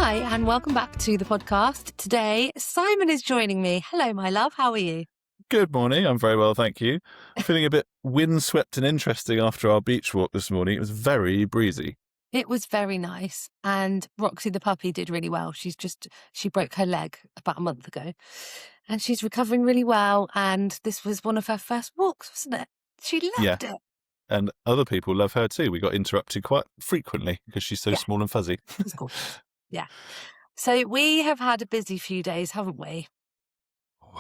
Hi, and welcome back to the podcast. Today, Simon is joining me. Hello, my love. How are you? Good morning. I'm very well, thank you. Feeling a bit windswept and interesting after our beach walk this morning. It was very breezy. It was very nice. And Roxy the puppy did really well. She broke her leg about a month ago and she's recovering really well. And this was one of her first walks, wasn't it? She loved it. And other people love her too. We got interrupted quite frequently because she's so small and fuzzy. It's gorgeous. Yeah. So we have had a busy few days, haven't we?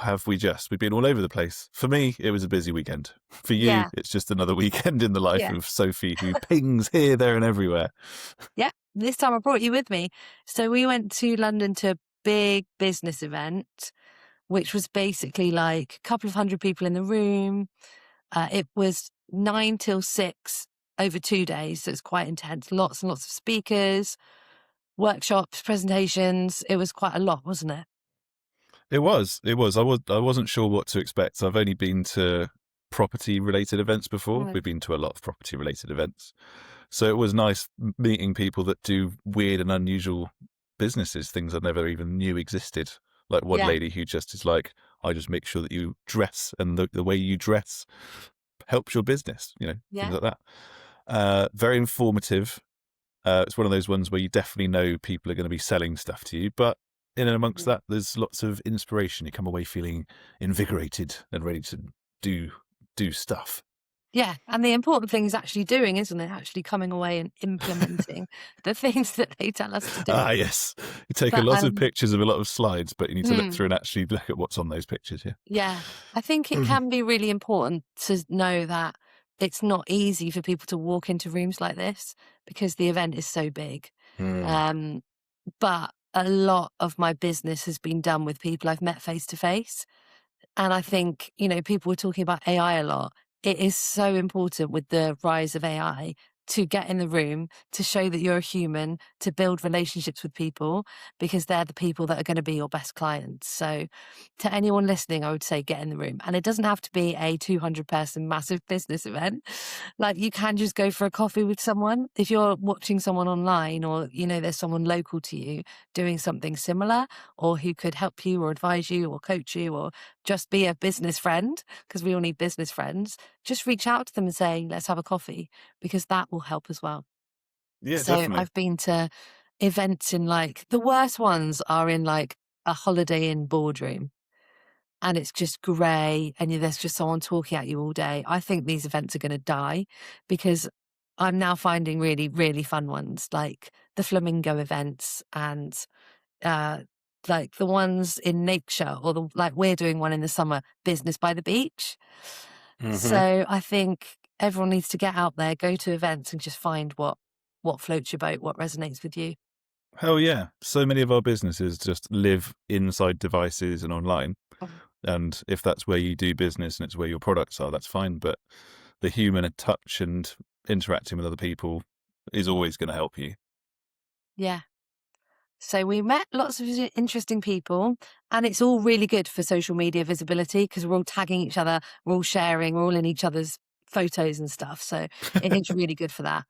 Have we just? We've been all over the place. For me, it was a busy weekend. For you, It's just another weekend in the life of Sophie, who pings here, there and everywhere. Yeah, this time I brought you with me. So we went to London to a big business event, which was basically like a couple of hundred people in the room. It was 9 till 6 over 2 days, so it's quite intense. Lots and lots of speakers, workshops, presentations. It was quite a lot, wasn't it? It was. I wasn't sure what to expect. I've only been to property-related events before. We've been to a lot of property-related events. So it was nice meeting people that do weird and unusual businesses, things I never even knew existed. Like one lady who just is like, I just make sure that you dress and the way you dress helps your business, things like that. Very informative. It's one of those ones where you definitely know people are going to be selling stuff to you, but in and amongst that, there's lots of inspiration. You come away feeling invigorated and ready to do stuff. Yeah, and the important thing is actually doing, isn't it? Actually coming away and implementing the things that they tell us to do. Ah, yes. You take a lot of pictures of a lot of slides, but you need to look through and actually look at what's on those pictures, Yeah, I think it can be really important to know that it's not easy for people to walk into rooms like this because the event is so big. But a lot of my business has been done with people I've met face to face. And I think, people were talking about AI a lot. It is so important with the rise of AI to get in the room, to show that you're a human, to build relationships with people, because they're the people that are going to be your best clients. So to anyone listening, I would say get in the room. And it doesn't have to be a 200-person massive business event. Like, you can just go for a coffee with someone. If you're watching someone online or, there's someone local to you doing something similar, or who could help you or advise you or coach you or just be a business friend, because we all need business friends, just reach out to them and say, let's have a coffee, because that will help as well. Yeah, so definitely. I've been to events in the worst ones are in a Holiday Inn boardroom, and it's just grey and there's just someone talking at you all day. I think these events are going to die, because I'm now finding really, really fun ones like the flamingo events and the ones in nature, or we're doing one in the summer, business by the beach. So I think everyone needs to get out there, go to events and just find what floats your boat, what resonates with you. Hell yeah. So many of our businesses just live inside devices and online. And if that's where you do business and it's where your products are, that's fine. But the human touch and interacting with other people is always going to help you. Yeah. So we met lots of interesting people, and it's all really good for social media visibility because we're all tagging each other, we're all sharing, we're all in each other's photos and stuff. So it is really good for that.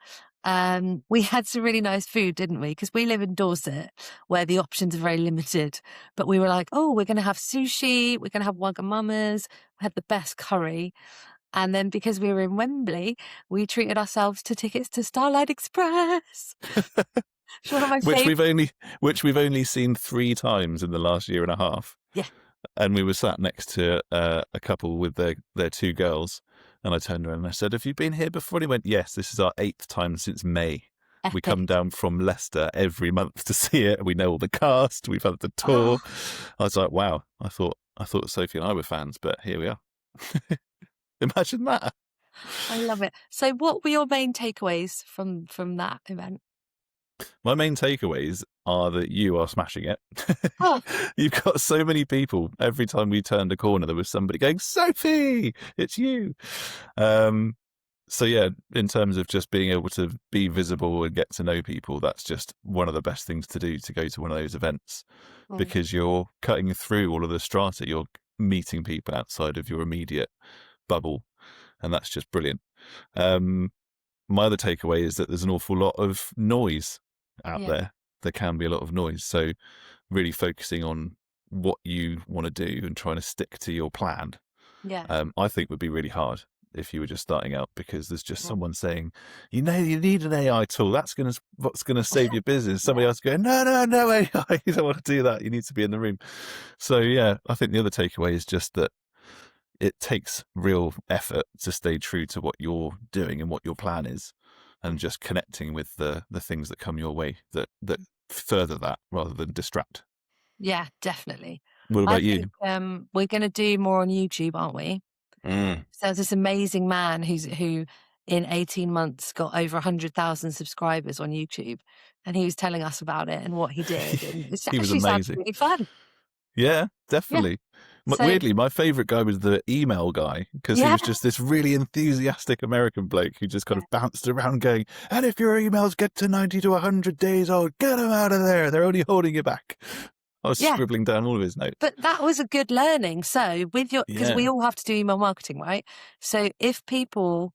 We had some really nice food, didn't we? Because we live in Dorset, where the options are very limited. But we were like, oh, we're going to have sushi, we're going to have Wagamamas. We had the best curry. And then because we were in Wembley, we treated ourselves to tickets to Starlight Express. One of my which we've only seen 3 times in the last year and a half. Yeah. And we were sat next to a couple with their 2 girls, and I turned around and I said, have you been here before? And he went, yes, this is our 8th time since May. Epic. We come down from Leicester every month to see it. We know all the cast. We've had the tour. I was like, wow. I thought Sophie and I were fans, but here we are. Imagine that. I love it. So what were your main takeaways from that event? My main takeaways are that you are smashing it. You've got so many people. Every time we turned a corner, there was somebody going, Sophie, it's you. So yeah, in terms of just being able to be visible and get to know people, that's just one of the best things to do, to go to one of those events, because you're cutting through all of the strata. You're meeting people outside of your immediate bubble, and that's just brilliant. My other takeaway is that there's an awful lot of noise out there. there can be a lot of noise. So really focusing on what you want to do and trying to stick to your plan, Yeah. I think would be really hard if you were just starting out, because there's just Mm. someone saying, you need an AI tool. That's what's gonna save your business. Somebody Yeah. else going, no AI. You don't want to do that. You need to be in the room. So yeah, I think the other takeaway is just that it takes real effort to stay true to what you're doing and what your plan is, and just connecting with the things that come your way that further that rather than distract. Yeah, definitely. What I about think, you? we're gonna do more on YouTube, aren't we? Mm. So there's this amazing man who in 18 months got over 100,000 subscribers on YouTube, and he was telling us about it and what he did, and it He was actually sounded amazing. really fun. Yeah, Yeah. definitely. So Weirdly, my favorite guy was the email guy, because he yeah, was just this really enthusiastic American bloke who just kind yeah, of bounced around going, and if your emails get to 90 to 100 days old, get them out of there. They're only holding you back. I was yeah. scribbling down all of his notes. But that was a good learning. So with because we Yeah. all have to do email marketing, right? So if people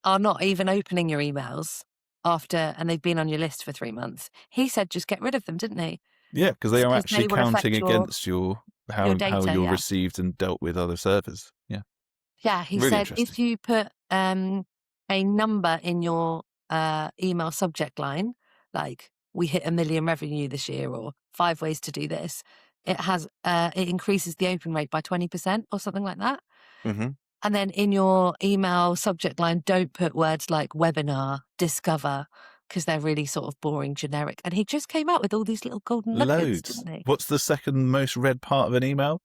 are not even opening your emails after and they've been on your list for 3 months, he said just get rid of them, didn't he? Yeah, because they are Because actually they will counting affect against your your how data, you're yeah. received and dealt with other servers. Yeah. Yeah, he Really said interesting. if you put a number in your email subject line, like we hit 1 million revenue this year or 5 ways to do this, it increases the open rate by 20% or something like that. Mm-hmm. And then in your email subject line, don't put words like webinar, discover, because they're really sort of boring, generic. And he just came out with all these little golden nuggets, Loads. didn't he? What's the second most read part of an email?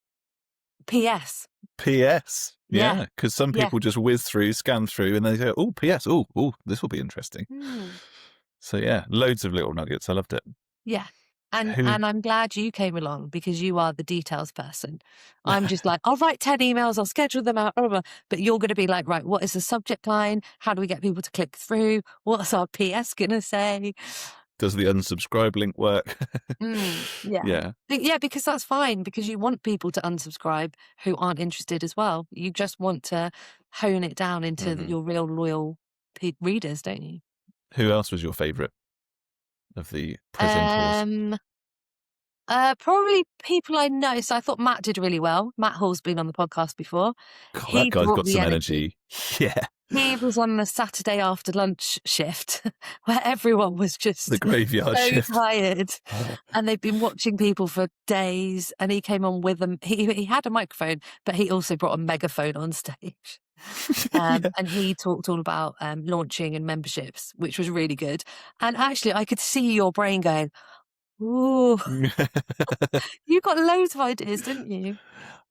PS. PS. Yeah. Yeah, because some Yeah. people just whiz through, scan through, and they go, oh, PS. Oh, this will be interesting. Hmm. So yeah, loads of little nuggets. I loved it. Yeah. And Who? I'm glad you came along because you are the details person. I'm just like, I'll write 10 emails, I'll schedule them out, blah, blah, blah. But you're going to be like, right, what is the subject line? How do we get people to click through? What's our PS going to say? Does the unsubscribe link work? Yeah. Yeah. Yeah, because that's fine because you want people to unsubscribe who aren't interested as well. You just want to hone it down into Hmm. your real loyal readers, don't you? Who else was your favourite of the presenters? Um, Probably people I know. So I thought Matt did really well. Matt Hall's been on the podcast before. God, that He guy's brought got the some energy. energy. Yeah. He was on the Saturday after lunch shift where everyone was just The graveyard so shift. tired and they've been watching people for days and he came on with them. He had a microphone, but he also brought a megaphone on stage. Yeah. And he talked all about launching and memberships, which was really good. And actually, I could see your brain going, ooh, you got loads of ideas, didn't you?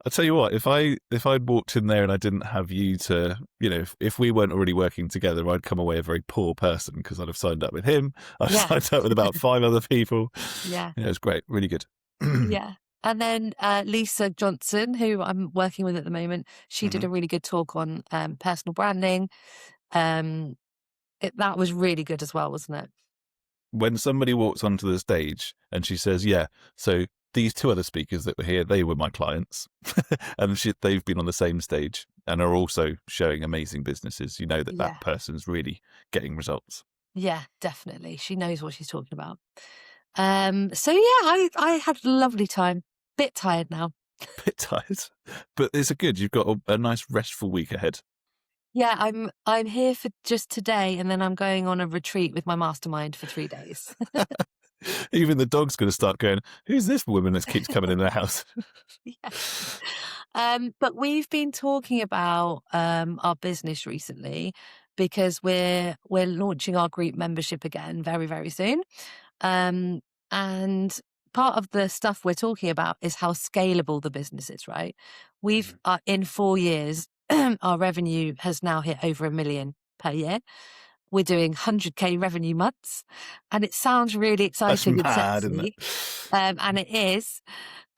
I'll tell you what, if I'd walked in there and I didn't have you to, if we weren't already working together, I'd come away a very poor person because I'd have signed up with him. I've Yeah. signed up with about 5 other people. Yeah. Yeah, it was great. Really good. Yeah. And then Lisa Johnson, who I'm working with at the moment, she did a really good talk on personal branding. That was really good as well, wasn't it? When somebody walks onto the stage and she says, yeah, so these 2 other speakers that were here, they were my clients. And they've been on the same stage and are also showing amazing businesses. You know that Yeah. that person's really getting results. Yeah, definitely. She knows what she's talking about. So yeah, I had a lovely time. Bit tired now. Bit tired, but it's good. You've got a nice restful week ahead. Yeah, I'm here for just today, and then I'm going on a retreat with my mastermind for 3 days. Even the dog's going to start going, who's this woman that keeps coming in the house? Yeah. But we've been talking about our business recently because we're launching our group membership again very, very soon. And part of the stuff we're talking about is how scalable the business is, right? We've in 4 years, our revenue has now hit over 1 million per year. We're doing 100K revenue months, and it sounds really That's exciting and mad, isn't it? sexy, and it is.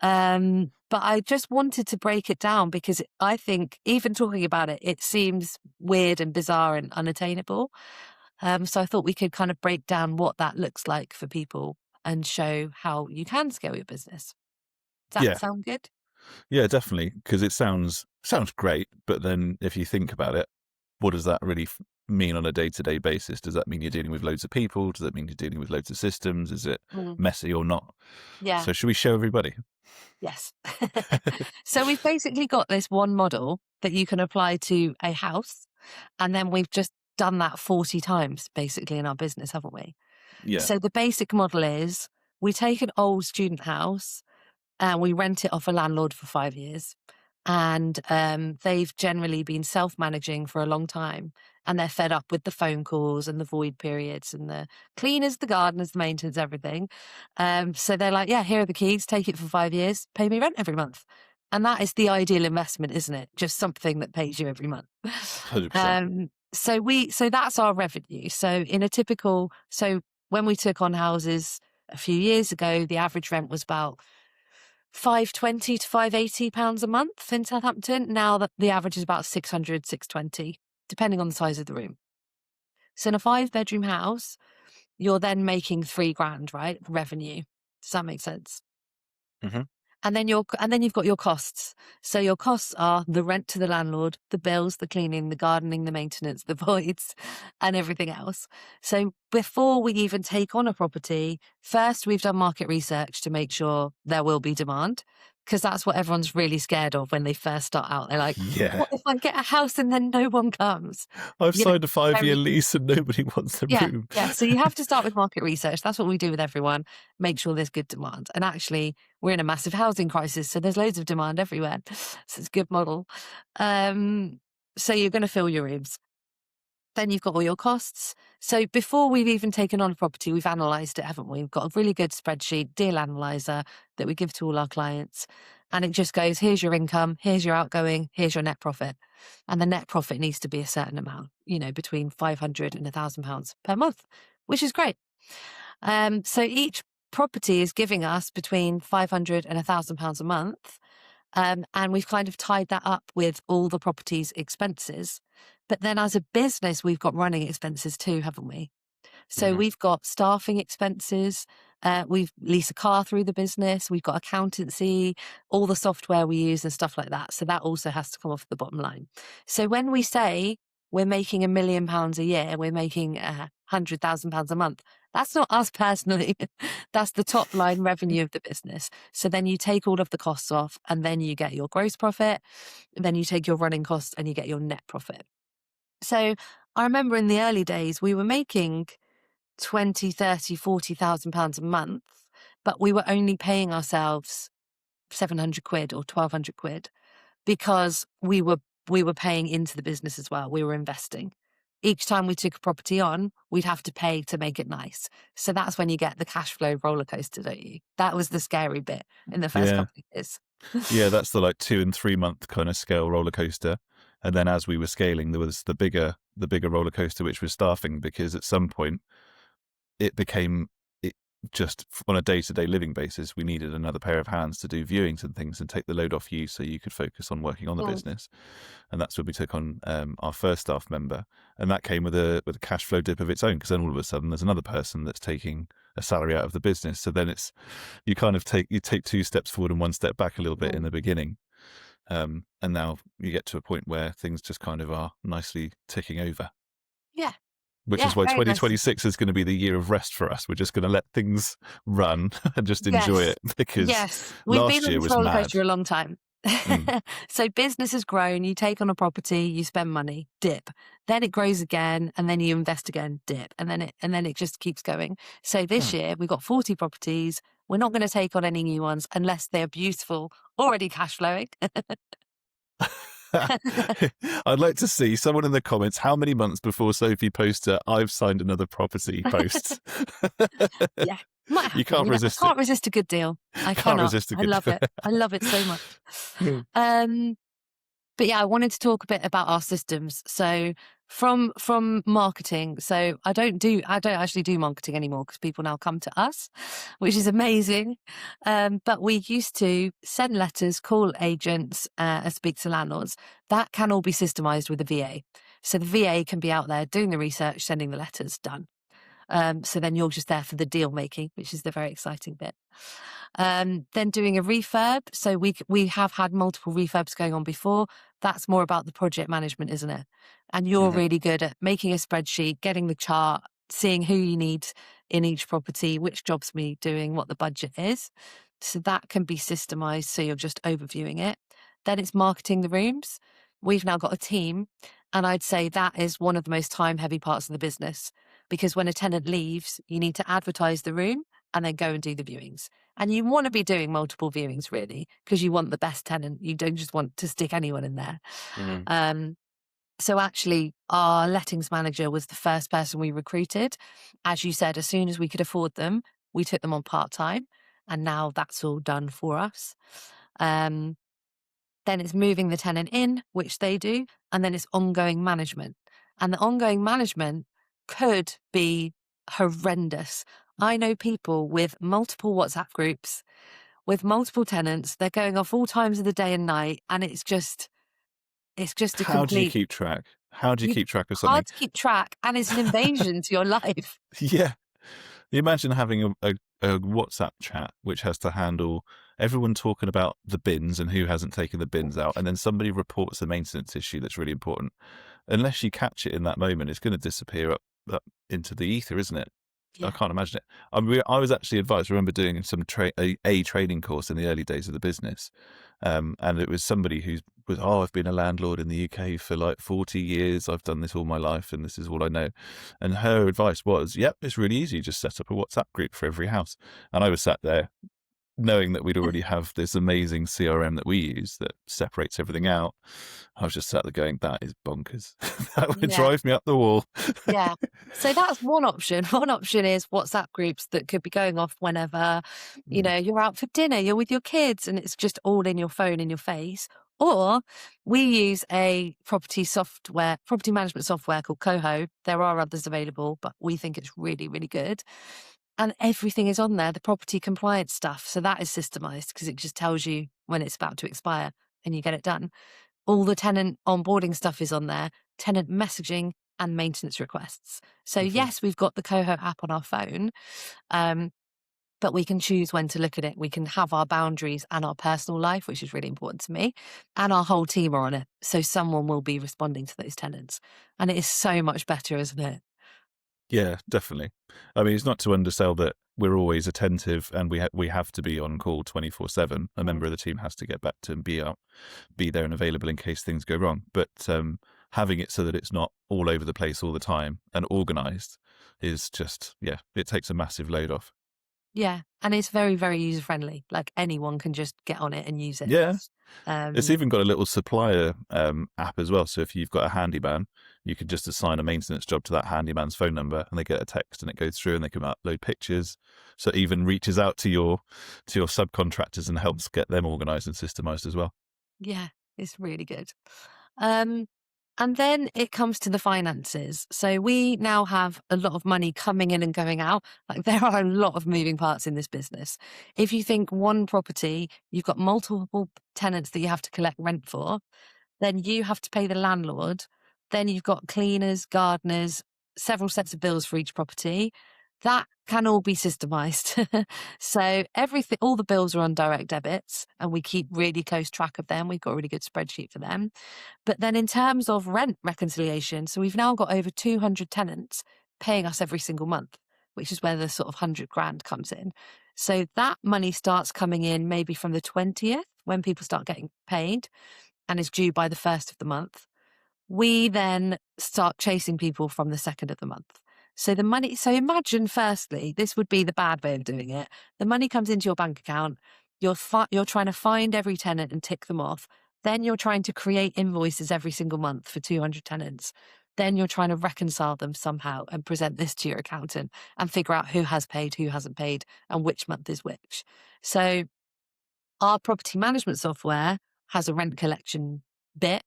But I just wanted to break it down because I think even talking about it, it seems weird and bizarre and unattainable. So I thought we could kind of break down what that looks like for people and show how you can scale your business. Does that Yeah. sound good? Yeah, definitely. Because it sounds great, but then if you think about it, what does that really mean on a day-to-day basis? Does that mean you're dealing with loads of people? Does that mean you're dealing with loads of systems? Is it Mm. messy or not? Yeah. So should we show everybody? Yes. So we've basically got this one model that you can apply to a house, and then we've just done that 40 times basically in our business, haven't we? Yeah. So the basic model is we take an old student house and we rent it off a landlord for 5 years. And they've generally been self-managing for a long time, and they're fed up with the phone calls and the void periods and the cleaners, the gardeners, the maintenance, everything. So they're like, yeah, here are the keys, take it for 5 years, pay me rent every month. And that is the ideal investment, isn't it? Just something that pays you every month. 100%. So that's our revenue. So when we took on houses a few years ago, the average rent was about £520 to £580 a month in Southampton. Now that the average is about 600, 620, depending on the size of the room. So in a 5-bedroom house, you're then making £3,000, right? Revenue. Does that make sense? Mhm. And then you've got your costs. So your costs are the rent to the landlord, the bills, the cleaning, the gardening, the maintenance, the voids, and everything else. So before we even take on a property, first we've done market research to make sure there will be demand, because that's what everyone's really scared of when they first start out. They're like, Yeah. what if I get a house and then no one comes? I've You know, signed a 5-year very lease and nobody wants the yeah, room. yeah. So you have to start with market research. That's what we do with everyone. Make sure there's good demand. And actually, we're in a massive housing crisis, so there's loads of demand everywhere. So it's a good model. So you're going to fill your rooms. Then you've got all your costs. So before we've even taken on a property, we've analysed it, haven't we? We've got a really good spreadsheet, deal analyzer, that we give to all our clients. And it just goes, here's your income, here's your outgoing, here's your net profit. And the net profit needs to be a certain amount, between £500 and £1,000 per month, which is great. So each property is giving us between £500 and £1,000 a month. And we've kind of tied that up with all the property's expenses. But then as a business, we've got running expenses too, haven't we? So we've got staffing expenses. We've leased a car through the business. We've got accountancy, all the software we use and stuff like that. So that also has to come off the bottom line. So when we say we're making £1 million a year, we're making £100,000 a month, that's not us personally. That's the top line revenue of the business. So then you take all of the costs off, and then you get your gross profit. Then you take your running costs and you get your net profit. So I remember in the early days, we were making 20, 30, 40,000 pounds a month, but we were only paying ourselves 700 quid or 1,200 quid because we were paying into the business as well. We were investing. Each time we took a property on, we'd have to pay to make it nice. So that's when you get the cash flow roller coaster, don't you? That was the scary bit in the first Yeah. couple of years. Yeah, that's the 2 and 3 month kind of scale roller coaster. And then as we were scaling, there was the bigger roller coaster, which was staffing, because at some point it became just on a day-to-day living basis, we needed another pair of hands to do viewings and things and take the load off you so you could focus on working on the business. And that's when we took on our first staff member, and that came with a cash flow dip of its own, because then all of a sudden there's another person that's taking a salary out of the business. So then you kind of take 2 steps forward and 1 step back a little bit in the beginning. And now you get to a point where things just kind of are nicely ticking over. Yeah. Which is why very nice. 2026 is going to be the year of rest for us. We're just going to let things run and just enjoy it, because We've last been on year this was roller mad. coaster a long time. So business has grown, you take on a property, you spend money, dip. Then it grows again, and then you invest again, dip. And then it just keeps going. So this year we've got 40 properties. We're not going to take on any new ones unless they're beautiful, already cash flowing. I'd like to see someone in the comments how many months before Sophie posts I've signed another property post. Yeah. Might happen, You can't resist I can't resist a good deal. I Can't cannot. resist a good I love deal. it. I love it so much. But yeah, I wanted to talk a bit about our systems. So from marketing, so I don't actually do marketing anymore because people now come to us, which is amazing. But we used to send letters, call agents, and speak to landlords. That can all be systemized with a VA. So the VA can be out there doing the research, sending the letters, done. So then you're just there for the deal making, which is the very exciting bit. Then doing a refurb. So we have had multiple refurbs going on before. That's more about the project management, isn't it? And you're really good at making a spreadsheet, getting the chart, seeing who you need in each property, which jobs we doing, what the budget is. So that can be systemized. So you're just overviewing it. Then it's marketing the rooms. We've now got a team. And I'd say that is one of the most time heavy parts of the business, because when a tenant leaves, you need to advertise the room and then go and do the viewings. And you want to be doing multiple viewings, really, because you want the best tenant. You don't just want to stick anyone in there. So actually, our lettings manager was the first person we recruited. As you said, as soon as we could afford them, we took them on part-time. And now that's all done for us. Then it's moving the tenant in, which they do. And then it's ongoing management. And the ongoing management could be horrendous. I know people with multiple WhatsApp groups, with multiple tenants. They're going off all times of the day and night. And it's just a How do you complete... keep track? How do you keep track of something? Hard to keep track, and it's an invasion to your life. Yeah. You imagine having a WhatsApp chat which has to handle everyone talking about the bins and who hasn't taken the bins out, and then somebody reports a maintenance issue that's really important. Unless you catch it in that moment, it's going to disappear up into the ether, isn't it? Yeah. I can't imagine it. I was actually advised, I remember doing some a training course in the early days of the business. And it was somebody who was, I've been a landlord in the UK for like 40 years. I've done this all my life and this is all I know. And her advice was, yep, it's really easy. Just set up a WhatsApp group for every house. And I was sat there knowing that we'd already have this amazing CRM that we use that separates everything out. I was just sat there going, that is bonkers. That would drive me up the wall. Yeah. So that's one option. One option is WhatsApp groups that could be going off whenever, you're out for dinner, you're with your kids, and it's just all in your phone, in your face. Or we use a property management software called Coho. There are others available, but we think it's really, really good. And everything is on there, the property compliance stuff. So that is systemized because it just tells you when it's about to expire and you get it done. All the tenant onboarding stuff is on there, tenant messaging and maintenance requests. So yes, we've got the Coho app on our phone, but we can choose when to look at it. We can have our boundaries and our personal life, which is really important to me, and our whole team are on it. So someone will be responding to those tenants. And it is so much better, isn't it? Yeah, definitely. I mean, it's not to undersell that we're always attentive and we have to be on call 24/7. A member of the team has to get back to and be there and available in case things go wrong. But having it so that it's not all over the place all the time and organised is just, it takes a massive load off. Yeah, and it's very, very user friendly. Like anyone can just get on it and use it. Yeah. It's even got a little supplier app as well. So if you've got a handyman, you can just assign a maintenance job to that handyman's phone number and they get a text and it goes through and they can upload pictures. So it even reaches out to your subcontractors and helps get them organised and systemised as well. Yeah, it's really good. And then it comes to the finances. So we now have a lot of money coming in and going out. Like there are a lot of moving parts in this business. If you think one property, you've got multiple tenants that you have to collect rent for, then you have to pay the landlord. Then you've got cleaners, gardeners, several sets of bills for each property. That can all be systemized. So all the bills are on direct debits and we keep really close track of them. We've got a really good spreadsheet for them. But then in terms of rent reconciliation, so we've now got over 200 tenants paying us every single month, which is where the sort of 100 grand comes in. So that money starts coming in maybe from the 20th when people start getting paid and is due by the 1st of the month. We then start chasing people from the 2nd of the month. So imagine firstly, this would be the bad way of doing it. The money comes into your bank account. You're trying to find every tenant and tick them off. Then you're trying to create invoices every single month for 200 tenants. Then you're trying to reconcile them somehow and present this to your accountant and figure out who has paid, who hasn't paid, and which month is which. So our property management software has a rent collection bit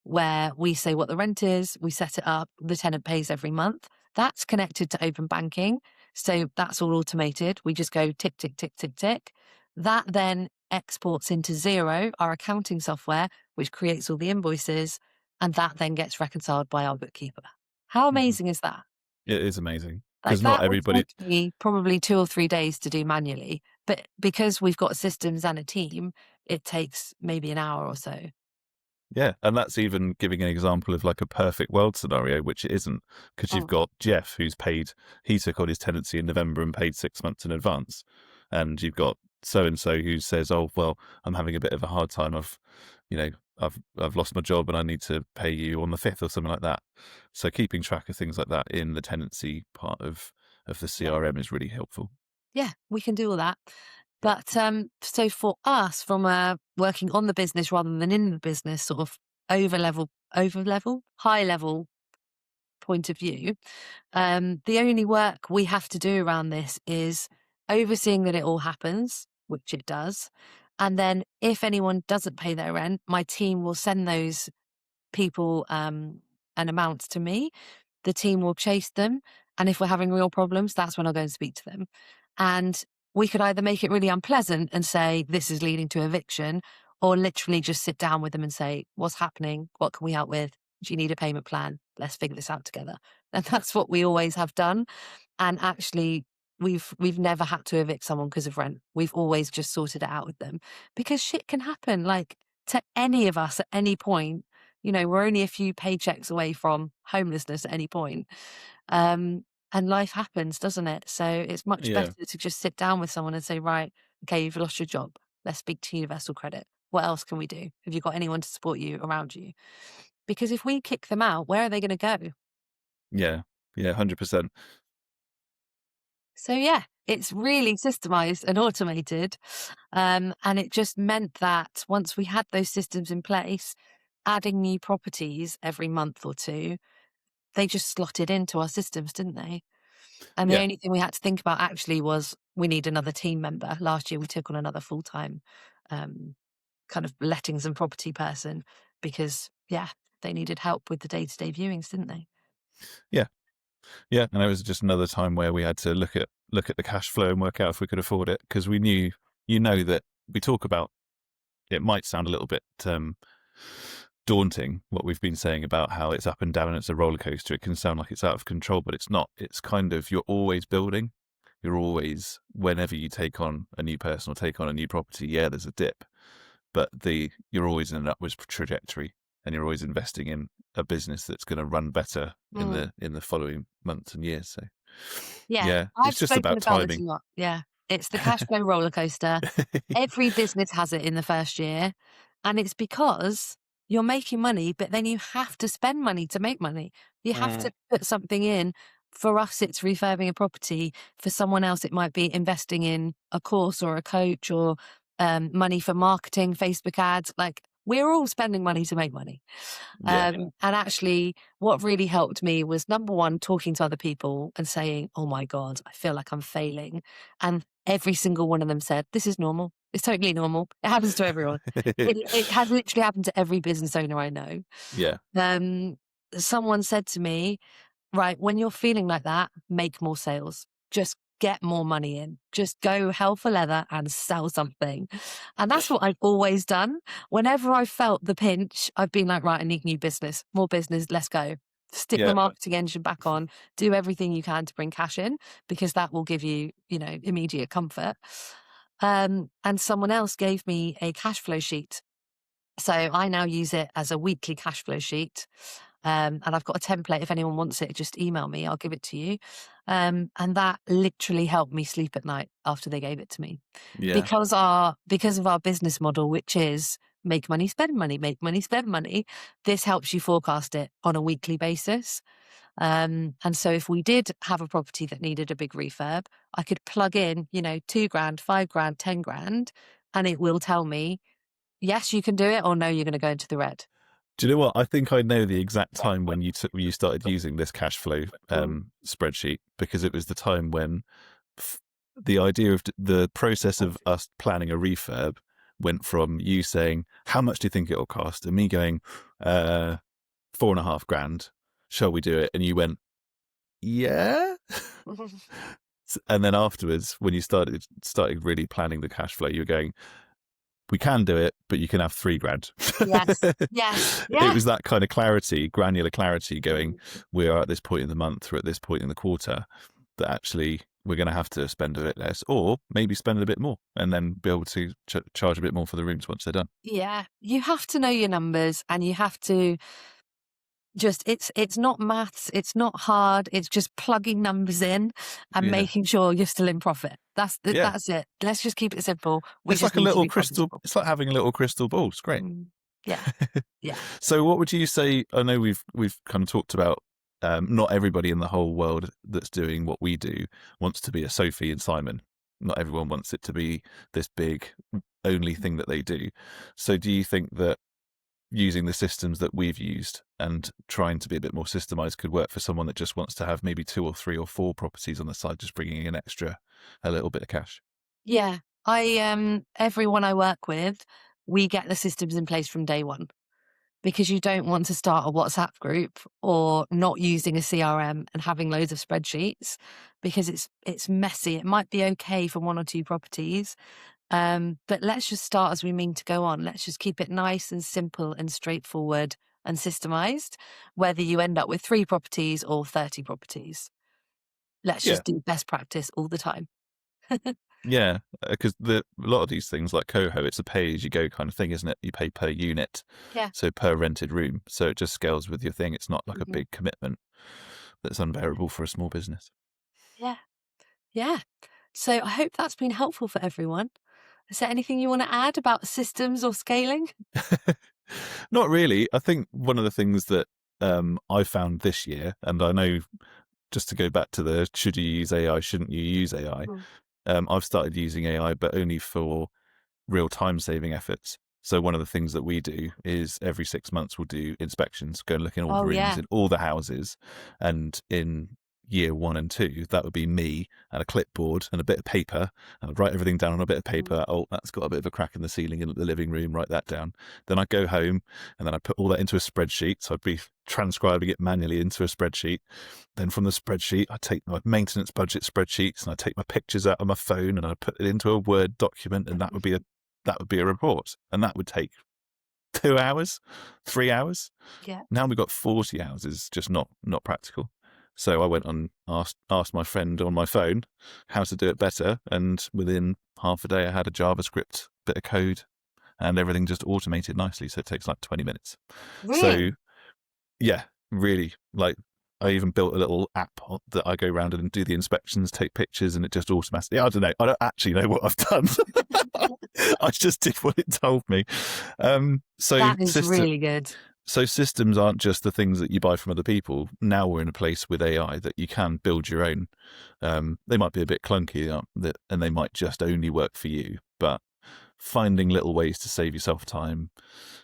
where we say what the rent is, we set it up, the tenant pays every month. That's connected to open banking. So that's all automated. We just go tick, tick, tick, tick, tick. That then exports into Xero, our accounting software, which creates all the invoices. And that then gets reconciled by our bookkeeper. How amazing is that? It is amazing. Like because that not would everybody. take me probably 2 or 3 days to do manually, but because we've got systems and a team, it takes maybe an hour or so. Yeah, and that's even giving an example of like a perfect world scenario, which it isn't, because you've Mm. got Jeff who's paid, he took on his tenancy in November and paid 6 months in advance. And you've got so and so who says, "Oh, well, I'm having a bit of a hard time. You know, I've lost my job and I need to pay you on the 5th or something like that." So keeping track of things like that in the tenancy part of the Yeah. CRM is really helpful. Yeah, we can do all that. But, so for us, from a working on the business rather than in the business, sort of high level point of view, the only work we have to do around this is overseeing that it all happens, which it does. And then if anyone doesn't pay their rent, my team will send those people an amount to me. The team will chase them. And if we're having real problems, that's when I'll go and speak to them. And we could either make it really unpleasant and say, this is leading to eviction, or literally just sit down with them and say, what's happening? What can we help with? Do you need a payment plan? Let's figure this out together. And that's what we always have done. And actually, we've never had to evict someone because of rent. We've always just sorted it out with them because shit can happen. Like to any of us at any point, we're only a few paychecks away from homelessness at any point. And life happens, doesn't it? So it's much Yeah, better to just sit down with someone and say, right, okay, you've lost your job. Let's speak to Universal Credit. What else can we do? Have you got anyone to support you around you? Because if we kick them out, where are they going to go? yeah, yeah, 100%. So yeah, it's really systemized and automated. And it just meant that once we had those systems in place, adding new properties every month or two, they just slotted into our systems, didn't they? And the Yeah, only thing we had to think about actually was we need another team member. Last year we took on another full-time um, kind of lettings and property person because, yeah, they needed help with the day-to-day viewings, didn't they? yeah. Yeah, and it was just another time where we had to look at the cash flow and work out if we could afford it, because we knew, that we talk about, it might sound a little bit daunting what we've been saying about how it's up and down and it's a roller coaster. It can sound like it's out of control, but it's not. It's kind of, you're always building. You're always, whenever you take on a new person or take on a new property, yeah, there's a dip, but you're always in an upwards trajectory, and you're always investing in a business that's going to run better Mm. in the following months and years. So Yeah, yeah, I've it's just spoken about about this a timing. lot. Yeah, it's the cash flow roller coaster. Every business has it in the first year, and it's because you're making money, but then you have to spend money to make money. You have Mm. to put something in. For us, it's refurbing a property. For someone else, it might be investing in a course or a coach or money for marketing, Facebook ads. Like we're all spending money to make money. Yeah, And actually, what really helped me was number one, talking to other people and saying, oh my God, I feel like I'm failing. And every single one of them said, this is normal. It's totally normal. It happens to everyone. It has literally happened to every business owner I know. yeah, Um, Someone said to me, right, when you're feeling like that, make more sales. Just get more money in. Just go hell for leather and sell something. And that's what I've always done. Whenever I've felt the pinch, I've been like, right, I need new business, more business, let's go. Stick the yeah, marketing engine back on, do everything you can to bring cash in because that will give you, immediate comfort. And someone else gave me a cash flow sheet. So I now use it as a weekly cash flow sheet. And I've got a template. If anyone wants it, just email me. I'll give it to you. And that literally helped me sleep at night after they gave it to me yeah, because of our business model, which is make money, spend money, make money, spend money. This helps you forecast it on a weekly basis. And so if we did have a property that needed a big refurb, I could plug in, 2 grand, 5 grand, 10 grand, and it will tell me, yes, you can do it, or no, you're going to go into the red. Do you know what? I think I know the exact time when you started using this cash flow Mm. spreadsheet, because it was the time when the idea of the process of us planning a refurb went from you saying, how much do you think it'll cost? And me going, 4.5 grand. Shall we do it? And you went, yeah. And then afterwards, when you started really planning the cash flow, you were going, we can do it, but you can have 3 grand. Yes, yes, It yeah. was that kind of clarity, granular clarity, going, we are at this point in the month, or at this point in the quarter. that actually we're going to have to spend a bit less, or maybe spend a bit more and then be able to charge a bit more for the rooms once they're done. Yeah, you have to know your numbers, and you have to it's not maths, it's not hard, it's just plugging numbers in and making sure you're still in profit. That's it. Let's just keep it simple. We It's just like a need to little be crystal. profitable. It's like having a little crystal ball. It's great. Yeah. Yeah. So what would you say? I know we've kind of talked about not everybody in the whole world that's doing what we do wants to be a Sophie and Simon. Not everyone wants it to be this big only thing that they do. So do you think that using the systems that we've used and trying to be a bit more systemized could work for someone that just wants to have maybe 2 or 3 or 4 properties on the side, just bringing in a little bit of cash? Yeah. Everyone I work with, we get the systems in place from day one, because you don't want to start a WhatsApp group or not using a CRM and having loads of spreadsheets, because it's messy. It might be okay for 1 or 2 properties, but let's just start as we mean to go on. Let's just keep it nice and simple and straightforward and systemized, whether you end up with 3 properties or 30 properties. Let's just do best practice all the time. Yeah, because a lot of these things like Coho, it's a pay-as-you-go kind of thing, isn't it? You pay per unit, Yeah. so per rented room. So it just scales with your thing. It's not like a big commitment that's unbearable for a small business. Yeah. Yeah. So I hope that's been helpful for everyone. Is there anything you want to add about systems or scaling? Not really. I think one of the things that I found this year, and I know just to go back to the should you use AI, shouldn't you use AI, I've started using AI, but only for real time saving efforts. So one of the things that we do is every 6 months we'll do inspections, go and look in all the rooms in all the houses. And in year 1 and 2, that would be me and a clipboard and a bit of paper, and I'd write everything down on a bit of paper. Oh, that's got a bit of a crack in the ceiling in the living room, write that down. Then I'd go home and then I'd put all that into a spreadsheet. So I'd be transcribing it manually into a spreadsheet. Then from the spreadsheet, I take my maintenance budget spreadsheets and I take my pictures out of my phone and I put it into a Word document, and that would be a report, and that would take 2 hours, 3 hours. Yeah. Now we've got 40 hours. Is just not practical. So I went on, asked my friend on my phone how to do it better, and within half a day I had a JavaScript bit of code and everything just automated nicely. So it takes like 20 minutes. Really? So yeah, really, like I even built a little app that I go around and do the inspections, take pictures, and it just automatically. I don't know. I don't actually know what I've done. I just did what it told me. So that is really good. So systems aren't just the things that you buy from other people. Now we're in a place with AI that you can build your own. They might be a bit clunky, and they might just only work for you. But finding little ways to save yourself time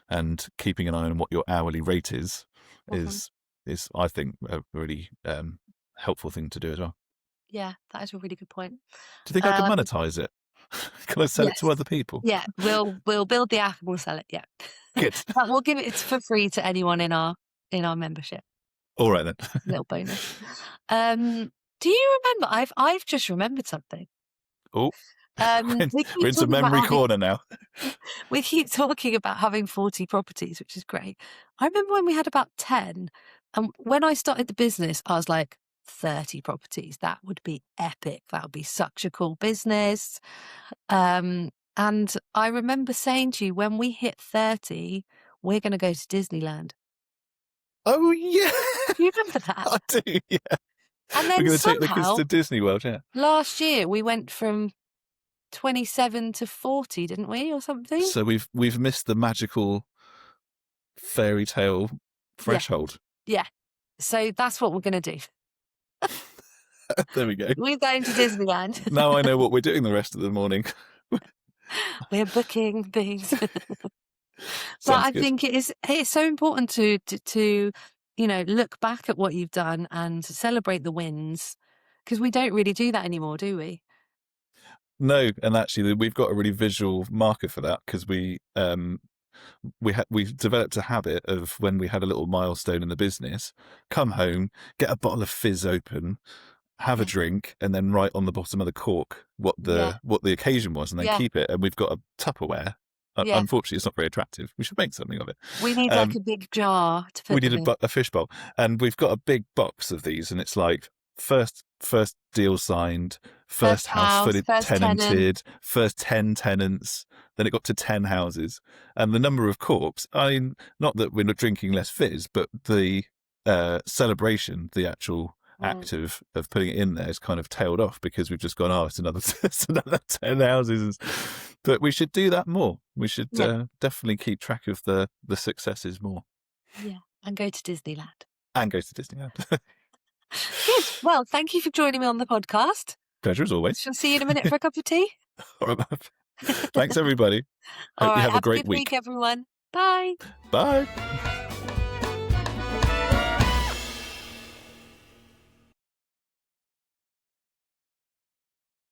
and keeping an eye on what your hourly rate is I think a really helpful thing to do as well. Yeah, that is a really good point. Do you think I can monetize it? Can I sell it to other people? Yeah, we'll build the app and we'll sell it. Yeah, good. But we'll give it for free to anyone in our membership. All right then. Little bonus. Do you remember? I've just remembered something. Oh, we're into memory corner now. We keep talking about having 40 properties, which is great. I remember when we had about 10, and when I started the business, I was like, 30 properties. That would be epic. That would be such a cool business. And I remember saying to you, when we hit 30, we're going to go to Disneyland. Oh, yeah. Do you remember that? I do, yeah. And then we're going to somehow, take the kids to Disney World, yeah. Last year, we went from 27 to 40, didn't we, or something? So we've missed the magical fairy tale threshold. Yeah. So that's what we're going to do. There we go. We're going to Disneyland. Now I know what we're doing the rest of the morning. We're booking things. But I think it's so important to look back at what you've done and to celebrate the wins, because we don't really do that anymore, do we? No, and actually we've got a really visual marker for that, because we developed a habit of, when we had a little milestone in the business, come home, get a bottle of fizz open, have a drink, and then write on the bottom of the cork what the occasion was, and then keep it. And we've got a Tupperware. Unfortunately, it's not very attractive. We should make something of it. We need like a big jar to put. We need a fishbowl, and we've got a big box of these, and it's like first first deal signed, First first house house, fully first tenant. tenanted, first 10 tenants, then it got to 10 houses. And the number of corps, I mean, not that we're not drinking less fizz, but the celebration, the actual act of putting it in there is kind of tailed off because we've just gone, oh, it's another 10 houses. But we should do that more. We should definitely keep track of the successes more. Yeah, and go to Disneyland. And go to Disneyland. Good. Well, thank you for joining me on the podcast. Pleasure as always. Shall see you in a minute for a cup of tea. Thanks, everybody. Hope you have a great good week, everyone. Bye. Bye.